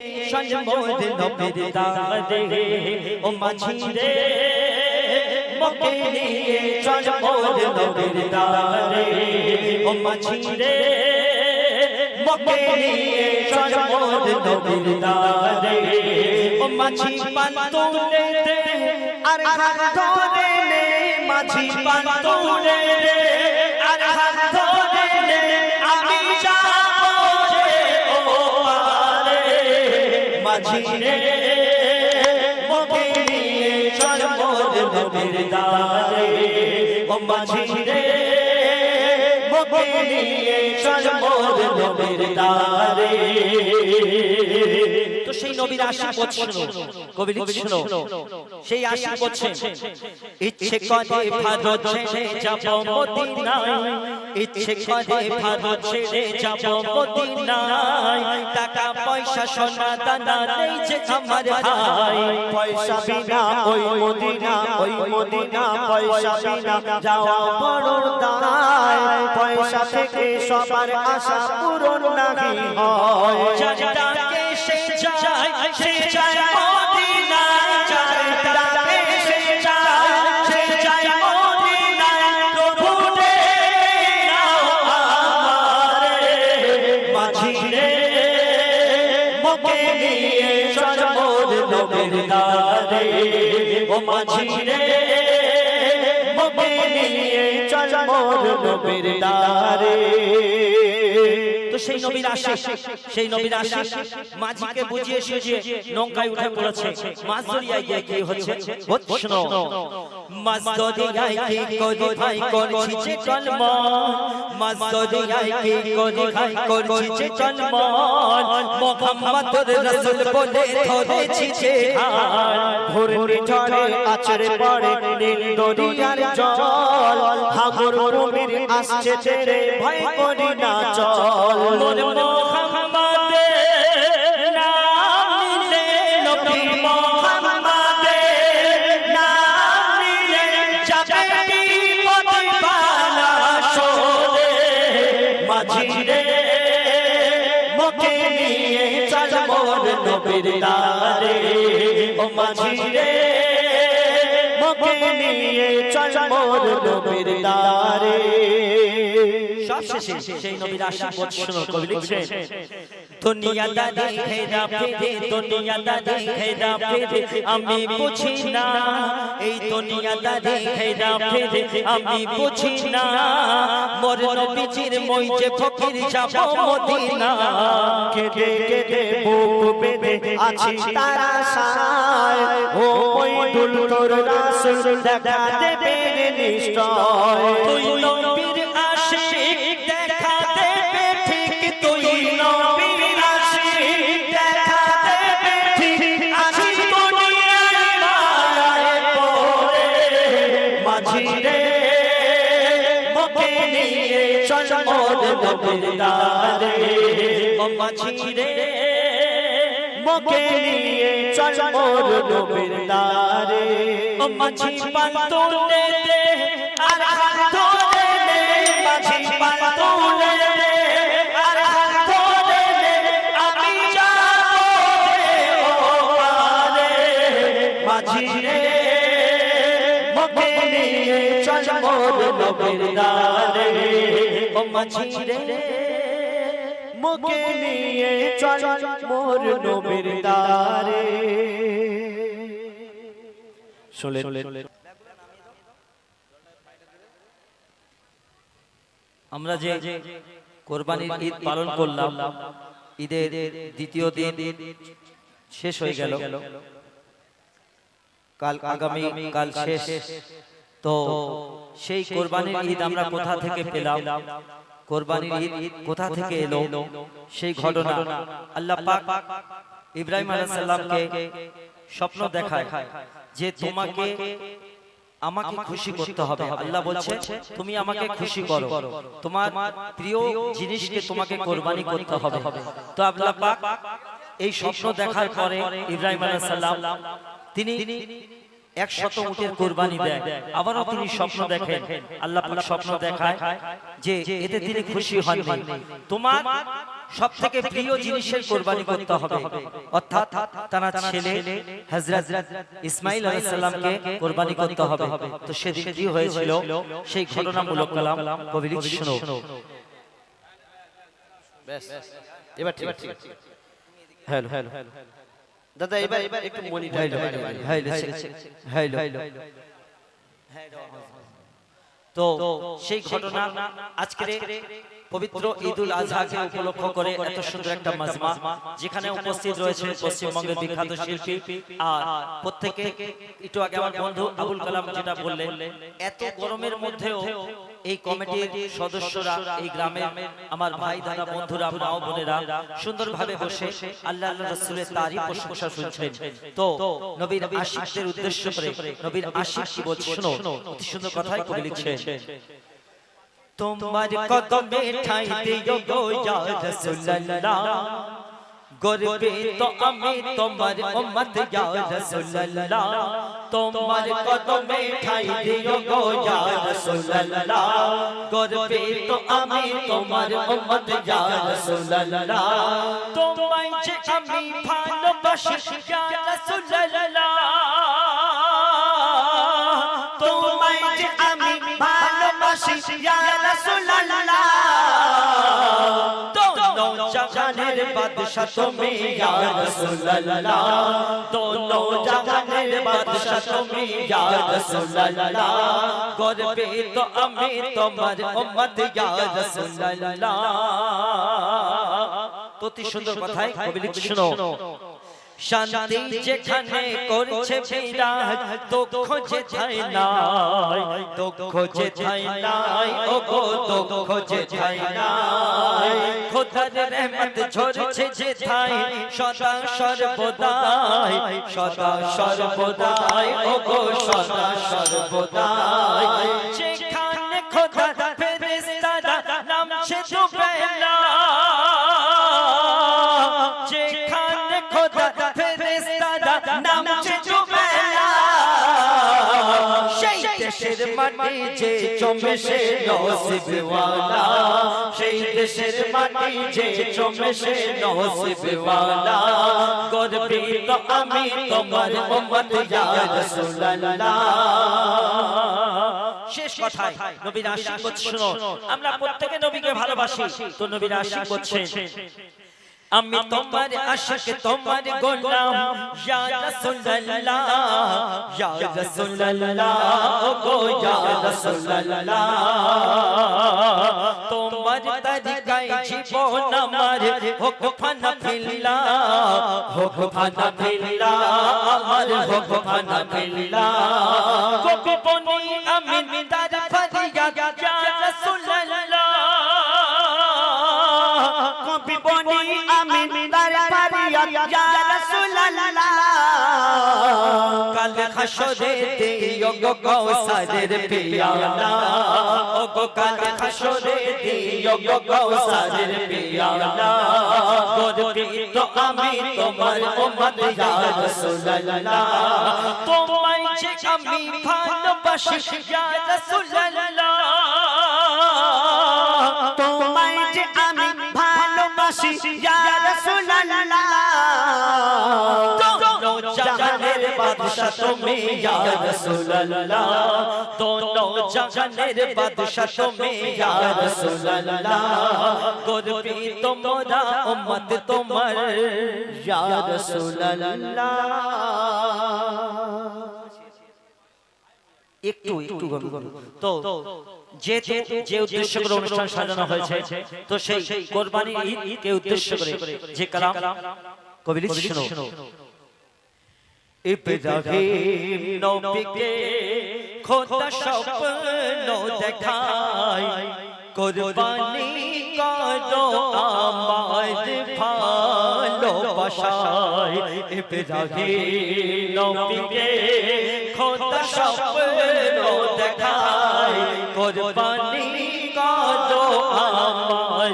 সজমোদ নবীর দাদে ও মাঝি রে মকে নিয়ে সজমোদ নবীর দাদে ও মাঝি রে মকে নিয়ে সজমোদ নবীর দাদে ও মাঝি পান তুলে দে আর হাত ধরে নে মাঝি পান তুলে দে আর হাত ধরে নে আমি মাঝি রে মকে নিয়ে সজমোদ নবীর দাদে ও মাঝি রে মকে নিয়ে সজমোদ নবীর দাদে। তো সেই নবীর আশিক বলছিল, কবি লিখছিল সেই আশিক বলছে ইচ্ছে করে ভারত ছেড়ে যাব মদিনায়, ইচ্ছে করে ভারত ছেড়ে যাব মদিনায়, টাকা পয়সা সোনা দানা নেই যে আমার ভাই, পয়সা বিনা ওই মদিনা পয়সা বিনা যাওয়া বড় দায়, পয়সা থেকে সবার আশা পূরণ নাহি হয়, যাকে সে যায় সে যায় মদিনায়, যাকে সে যায় সে যায় মদিনায়, প্রভু রে নাও আমারে মাঝি রে মকে নিয়ে সজমোদ নবীর দাদে ও মাঝি রে মকে নিয়ে সজমোদ নবীর দাদে। তো সেই নবীর আশিক, সেই নবীর আশিক মাঝিকে বুঝিয়ে সুঝিয়ে নৌকায় উঠে পড়েছে। মাছ দরিয়ায় গিয়ে কি হচ্ছে শোনো, মাছ দরিয়ায় কি করি ভাই করছি যে কলমন, মাছ দরিয়ায় কি করি ভাই করছি যে কলমন, মুহাম্মদুর রাসূল বলে ধরেছি যে ঘূর্ণি ঝড়ে আছড়ে পড়ে নীল দরিয়ার জল, হাঙর কুমির আসছে ছেড়ে ভয় করি না চল, মোর মুহাম্মাদের নাম নিলে নবী মুহাম্মাদের নাম নিলে যাবে বিপদ বালা সরে মাঝি রে মকে নিয়ে চল মোর নবীর দারে ও মাঝি রে মকে নিয়ে চল মোর নবীর দারে। সবশেষে সেই নবীর আশিক বলছিল, কবি লিখছে দুনিয়াদারি হেরা ফেরে দুনিয়াদারি হেরা ফেরে আমি বুঝি না, এই দুনিয়াদারি হেরা ফেরে আমি বুঝি না, মোর নবীজির মই যে ফকির যাব মদিনা, কেঁদে কেঁদে বুক বেঁধে আছি তার আশায়, ও ওই দুল তোর রাসূল দেখা দেবে নিশ্চয়, তুই নবীর আশিক দেখা দেবে ঠিক, তুই নবীর আশিক দেখা দেবে ঠিক, আছি দুনিয়ার মায়ায় পড়ে মাঝি রে মকে নিয়ে চল মোর নবীর দারে ও মাঝি রে মকে নিয়ে চল মোর নবীর দারে ও মাঝি পান তুলে দে আর হাত ধরে নে মাঝি পান তুলে দে আর হাত ধরে নে আমি যাবো রে ও পারে মাঝি রে মকে নিয়ে চল মোর নবীর দারে ও মাঝি রে মকে নিয়ে চল মোর নবীর দারে। আমরা যে কোরবানির ঈদ পালন করলাম, ঈদের দ্বিতীয় দিন শেষ হয়ে গেল, কাল আগামী কাল শেষ। তো সেই কোরবানির ঈদ আমরা কোথা থেকে পেলাম, কোরবানির ঈদ কোথা থেকে এলো, সেই ঘটনা আল্লাহ পাক ইব্রাহিম আলাইহিস সালামকে স্বপ্ন দেখায় যে তোমাকে আমাকে খুশি করতে হবে। আল্লাহ বলছে তুমি আমাকে খুশি করো, তোমার প্রিয় জিনিসকে তোমাকে কোরবানি করতে হবে। তো আল্লাহ পাক এই স্বপ্ন দেখার পরে ইব্রাহিম আলাইহিস সালাম তিনি 100 উটের কুরবানি দেয়। আবারও তিনি স্বপ্ন দেখেন, আল্লাহ পাক স্বপ্ন দেখায় যে এতে তিনি খুশি হননি, তোমার সবথেকে প্রিয় জিনিসের কুরবানি করতে হবে, অর্থাৎ তার ছেলে হযরত ইসমাঈল আলাইহিস সালামকে কুরবানি করতে হবে। তো সেদিন কি হয়েছিল সেই ঘটনামূলক কালাম কবি লিখে শোনো। ব্যাস এবার ঠিক আছে। হ্যালো হ্যালো দাদা, এবার একটু মনিটর তো সেই ঘটনা আজকের পবিত্র ঈদুল আজহাকে উপলক্ষ করে এত সুন্দর একটা মাজমা, যেখানে উপস্থিত রয়েছে পশ্চিমবঙ্গের বিখ্যাত শিল্পী। আর প্রত্যেকে একটু আগে আমার বন্ধু আবুল কালাম যেটা বললেন, এত গরমের মধ্যেও এই কমিটির সদস্যরা, এই গ্রামের আমার ভাই দাদা বন্ধুরা, মা ও বোনেরা সুন্দরভাবে বসে আল্লাহ আল্লাহ রাসূলের তারিফ প্রশংসা শুনছেন। তো নবীর আশিকদের উদ্দেশ্য করে নবীর আশিক কি বলছে শোনো, অতি সুন্দর কথাই কবি লিখছেন। তোমার কদমে ঠাই দিও গো ইয়া রাসূলুল্লাহ, গর্বে তো আমি তোমার উম্মত ইয়া রাসূলুল্লাহ। তোমার কদমে ঠাই দিও গো ইয়া রাসূলুল্লাহ, গর্বে তো আমি তোমার উম্মত ইয়া রাসূলুল্লাহ। তোমায় যে আমি ভালোবাসি ইয়া রাসূলুল্লাহ, তোমায় যে আমি ভালোবাসি ইয়া রাসূলুল্লাহ। दोनों जहानेर बादशाह तुमी या रसूलल्लाह, दोनों जहानेर बादशाह तुमी या रसूलल्लाह। गौरबे तो अमी तुम्हार उम्मत या रसूलल्लाह। तो ती सुंदर কথাই কবি লিখছে শোনো। শান্তি যেখানে করছে বিরাজ, দুঃখ যেথায় নাই, দুঃখ যেথায় নাই, ও গো দুঃখ যেথায় নাই। খোদার রহমত ঝরছে যেথায়, সদা সর্বদাই, সদা সর্বদাই, ও গো সদা সর্বদাই। যেখানে খোদার ফেরেশতারা নামছে দুবেলা, যেখানে খোদার ফেরেশতারা নামছে দুবেলা, সেই দেশের মাটি যে জমে সে নসিবওয়ালা, সেই দেশের মাটি যে জমে সে নসিবওয়ালা। গর্বিত আমি তোমার উম্মত ইয়া রাসূলুল্লাহ। শেষ কথায় নবীর আশিক বলছে শোনো, আমরা প্রত্যেকে নবীকে ভালোবাসি, তো নবীর আশিক বলছে আমি তোমার আশিক তোমার গোলাম ইয়া রাসূলুল্লাহ, ইয়া রাসূলুল্লাহ, ও গো ইয়া রাসূলুল্লাহ। তোমার তরিকায় জীবন আমার হোক ফানা ফিল্লাহ, হোক ফানা ফিল্লাহ, আমার হোক ফানা ফিল্লাহ। কবি বনি আমিন তার ফরিয়াদ ইয়া রাসূলুল্লাহ, কবি বনি আমিন তার ফরিয়াদ ইয়া রাসূলুল্লাহ। কাল হাসরে দিও গো কাউসারের পিয়ালা, ও গো কাল হাসরে দিও গো কাউসারের পিয়ালা। গর্বিত আমি তোমার উম্মত ইয়া রাসূলুল্লাহ, তোমায় যে আমি ভালোবাসি ইয়া রাসূলুল্লাহ, তোমায় যে আমি ভালোবাসি ইয়া রাসূলুল্লাহ। दोनों जहानेर बादशाह तुमी या रसूलल्लाह, दोनों जहानेर बादशाह तुमी या रसूलल्लाह। गौरबी तुम्हारा उम्मत तुम्हार या रसूलल्लाह। একটু একটু তো যে উদ্দেশ্য করে অনুষ্ঠান সাজানো হয়েছে, তো সেই কুরবানি ঈদ কে উদ্দেশ্য করে যে কালাম কবি লিখছে শোনো। ইব্রাহিম নবীকে খোদা স্বপ্ন দেখায়, কুরবানি করো আমার ভালোবাসায়। ইব্রাহিম নবীকে খোদা স্বপ্ন দেখায়, কুরবানি করো আমার